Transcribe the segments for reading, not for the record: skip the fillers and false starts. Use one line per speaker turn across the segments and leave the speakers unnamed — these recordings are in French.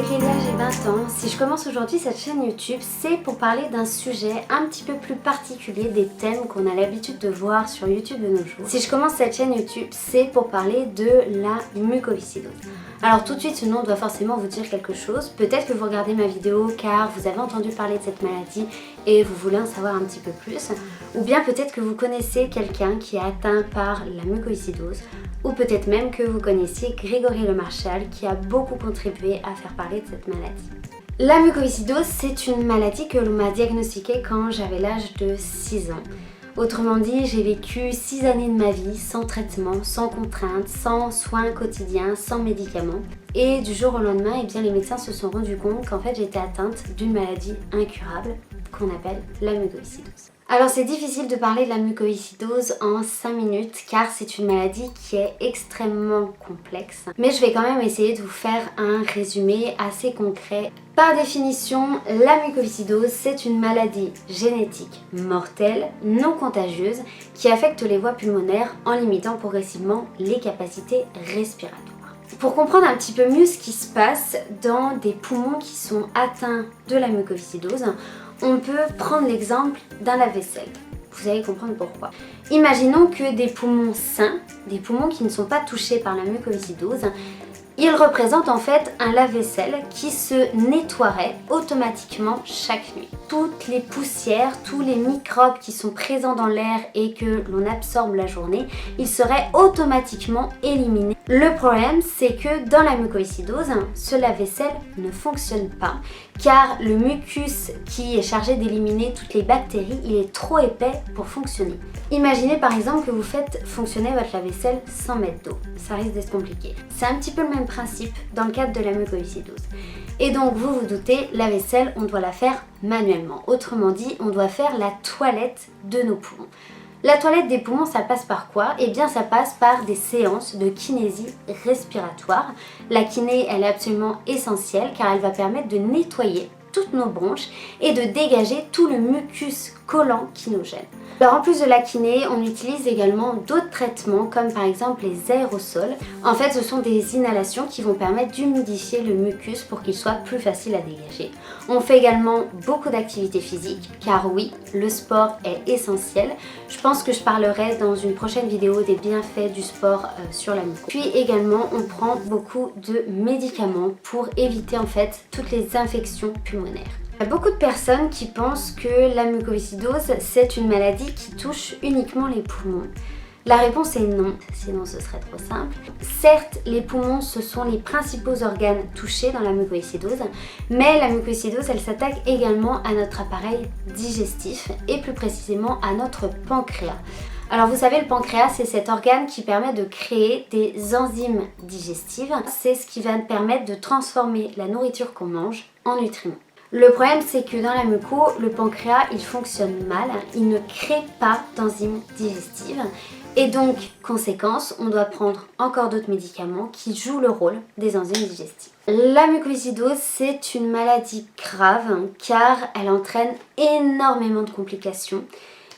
c'est Clélia, j'ai 20 ans. Si je commence aujourd'hui cette chaîne YouTube, c'est pour parler d'un sujet un petit peu plus particulier des thèmes qu'on a l'habitude de voir sur YouTube de nos jours. Si je commence cette chaîne YouTube, c'est pour parler de la mucoviscidose. Alors tout de suite, ce nom doit forcément vous dire quelque chose. Peut-être que vous regardez ma vidéo car vous avez entendu parler de cette maladie et vous voulez en savoir un petit peu plus. Ou bien peut-être que vous connaissez quelqu'un qui est atteint par la mucoviscidose. Ou peut-être même que vous connaissiez Grégory Lemarchal qui a beaucoup contribué à faire parler de cette maladie. La mucoviscidose, c'est une maladie que l'on m'a diagnostiquée quand j'avais l'âge de 6 ans. Autrement dit, j'ai vécu 6 années de ma vie sans traitement, sans contrainte, sans soins quotidiens, sans médicaments. Et du jour au lendemain, eh bien, les médecins se sont rendus compte qu'en fait j'étais atteinte d'une maladie incurable qu'on appelle la mucoviscidose. Alors c'est difficile de parler de la mucoviscidose en 5 minutes car c'est une maladie qui est extrêmement complexe. Mais je vais quand même essayer de vous faire un résumé assez concret. Par définition, la mucoviscidose c'est une maladie génétique mortelle, non contagieuse, qui affecte les voies pulmonaires en limitant progressivement les capacités respiratoires. Pour comprendre un petit peu mieux ce qui se passe dans des poumons qui sont atteints de la mucoviscidose, on peut prendre l'exemple d'un lave-vaisselle. Vous allez comprendre pourquoi. Imaginons que des poumons sains, des poumons qui ne sont pas touchés par la mucoviscidose, ils représentent en fait un lave-vaisselle qui se nettoierait automatiquement chaque nuit. Toutes les poussières, tous les microbes qui sont présents dans l'air et que l'on absorbe la journée, ils seraient automatiquement éliminés. Le problème, c'est que dans la mucoviscidose, ce lave-vaisselle ne fonctionne pas car le mucus qui est chargé d'éliminer toutes les bactéries, il est trop épais pour fonctionner. Imaginez par exemple que vous faites fonctionner votre lave-vaisselle sans mettre d'eau. Ça risque d'être compliqué. C'est un petit peu le même principe dans le cadre de la mucoviscidose. Et donc vous vous doutez, la vaisselle, on doit la faire manuellement. Autrement dit, on doit faire la toilette de nos poumons. La toilette des poumons, ça passe par quoi? Eh bien, ça passe par des séances de kinésie respiratoire. La kiné, elle est absolument essentielle car elle va permettre de nettoyer toutes nos bronches et de dégager tout le mucus collant qui nous gêne. Alors en plus de la kiné, on utilise également d'autres traitements comme par exemple les aérosols. En fait, ce sont des inhalations qui vont permettre d'humidifier le mucus pour qu'il soit plus facile à dégager. On fait également beaucoup d'activités physiques car oui, le sport est essentiel. Je pense que je parlerai dans une prochaine vidéo des bienfaits du sport sur la muco. Puis également, on prend beaucoup de médicaments pour éviter en fait toutes les infections pulmonaires. Il y a beaucoup de personnes qui pensent que la mucoviscidose c'est une maladie qui touche uniquement les poumons. La réponse est non, sinon ce serait trop simple. Certes, les poumons ce sont les principaux organes touchés dans la mucoviscidose, mais la mucoviscidose elle s'attaque également à notre appareil digestif et plus précisément à notre pancréas. Alors vous savez, le pancréas c'est cet organe qui permet de créer des enzymes digestives. C'est ce qui va permettre de transformer la nourriture qu'on mange en nutriments. Le problème c'est que dans la muco, le pancréas il fonctionne mal, il ne crée pas d'enzymes digestives et donc, conséquence, on doit prendre encore d'autres médicaments qui jouent le rôle des enzymes digestives. La mucoviscidose c'est une maladie grave car elle entraîne énormément de complications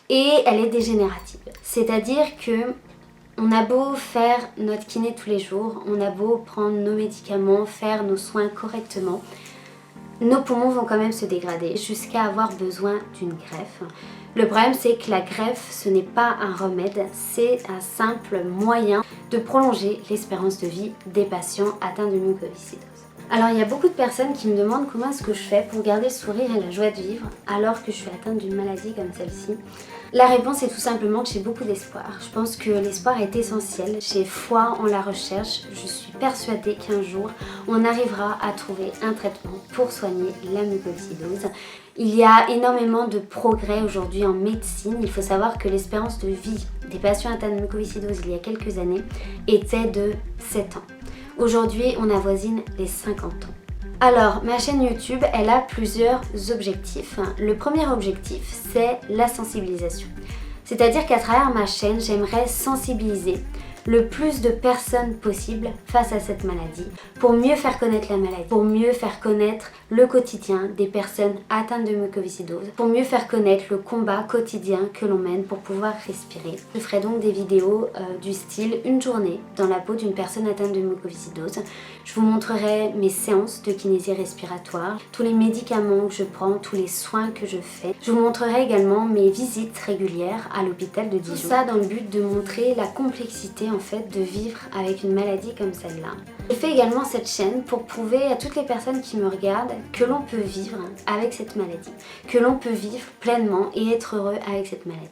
et elle est dégénérative. C'est-à-dire que on a beau faire notre kiné tous les jours, on a beau prendre nos médicaments, faire nos soins correctement, nos poumons vont quand même se dégrader jusqu'à avoir besoin d'une greffe. Le problème c'est que la greffe ce n'est pas un remède, c'est un simple moyen de prolonger l'espérance de vie des patients atteints de mucoviscidose. Alors il y a beaucoup de personnes qui me demandent comment est-ce que je fais pour garder le sourire et la joie de vivre alors que je suis atteinte d'une maladie comme celle-ci. La réponse est tout simplement que j'ai beaucoup d'espoir. Je pense que l'espoir est essentiel. J'ai foi en la recherche. Je suis persuadée qu'un jour, on arrivera à trouver un traitement pour soigner la mucoviscidose. Il y a énormément de progrès aujourd'hui en médecine. Il faut savoir que l'espérance de vie des patients atteints de mucoviscidose il y a quelques années était de 7 ans. Aujourd'hui, on avoisine les 50 ans. Alors, ma chaîne YouTube, elle a plusieurs objectifs. Le premier objectif, c'est la sensibilisation. C'est-à-dire qu'à travers ma chaîne, j'aimerais sensibiliser le plus de personnes possible face à cette maladie, pour mieux faire connaître la maladie, pour mieux faire connaître le quotidien des personnes atteintes de mucoviscidose, pour mieux faire connaître le combat quotidien que l'on mène pour pouvoir respirer. Je ferai donc des vidéos du style une journée dans la peau d'une personne atteinte de mucoviscidose. Je vous montrerai mes séances de kinésie respiratoire, tous les médicaments que je prends, tous les soins que je fais. Je vous montrerai également mes visites régulières à l'hôpital de Dijon. Tout ça dans le but de montrer la complexité en fait de vivre avec une maladie comme celle-là. Je fais également cette chaîne pour prouver à toutes les personnes qui me regardent que l'on peut vivre avec cette maladie, que l'on peut vivre pleinement et être heureux avec cette maladie.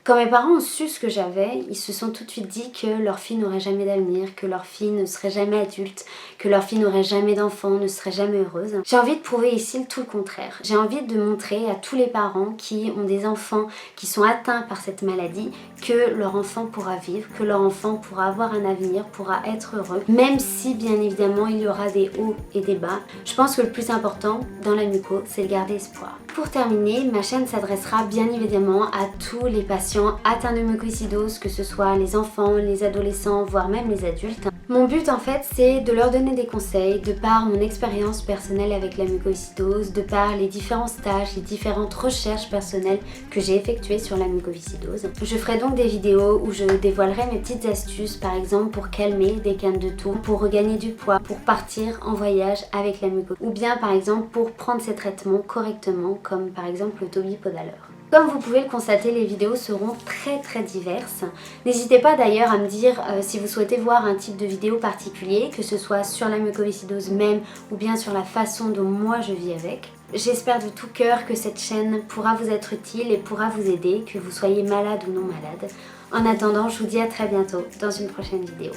Quand mes parents ont su ce que j'avais, ils se sont tout de suite dit que leur fille n'aurait jamais d'avenir, que leur fille ne serait jamais adulte, que leur fille n'aurait jamais d'enfant, ne serait jamais heureuse. J'ai envie de prouver ici tout le contraire. J'ai envie de montrer à tous les parents qui ont des enfants qui sont atteints par cette maladie que leur enfant pourra vivre, que leur enfant pourra avoir un avenir, pourra être heureux, même si bien évidemment il y aura des hauts et des bas. Je pense que le plus important dans la muco, c'est de garder espoir. Pour terminer, ma chaîne s'adressera bien évidemment à tous les patients atteints de mucoviscidose, que ce soit les enfants, les adolescents, voire même les adultes. Mon but en fait, c'est de leur donner des conseils de par mon expérience personnelle avec la mucoviscidose, de par les différents stages, les différentes recherches personnelles que j'ai effectuées sur la mucoviscidose. Je ferai donc des vidéos où je dévoilerai mes petites astuces, par exemple pour calmer des cannes de toux, pour regagner du poids, pour partir en voyage avec la muco, ou bien par exemple pour prendre ces traitements correctement, comme par exemple le Tobipodalor. Comme vous pouvez le constater, les vidéos seront très diverses. N'hésitez pas d'ailleurs à me dire si vous souhaitez voir un type de vidéo particulier, que ce soit sur la mucoviscidose même ou bien sur la façon dont moi je vis avec. J'espère de tout cœur que cette chaîne pourra vous être utile et pourra vous aider, que vous soyez malade ou non malade. En attendant, je vous dis à très bientôt dans une prochaine vidéo.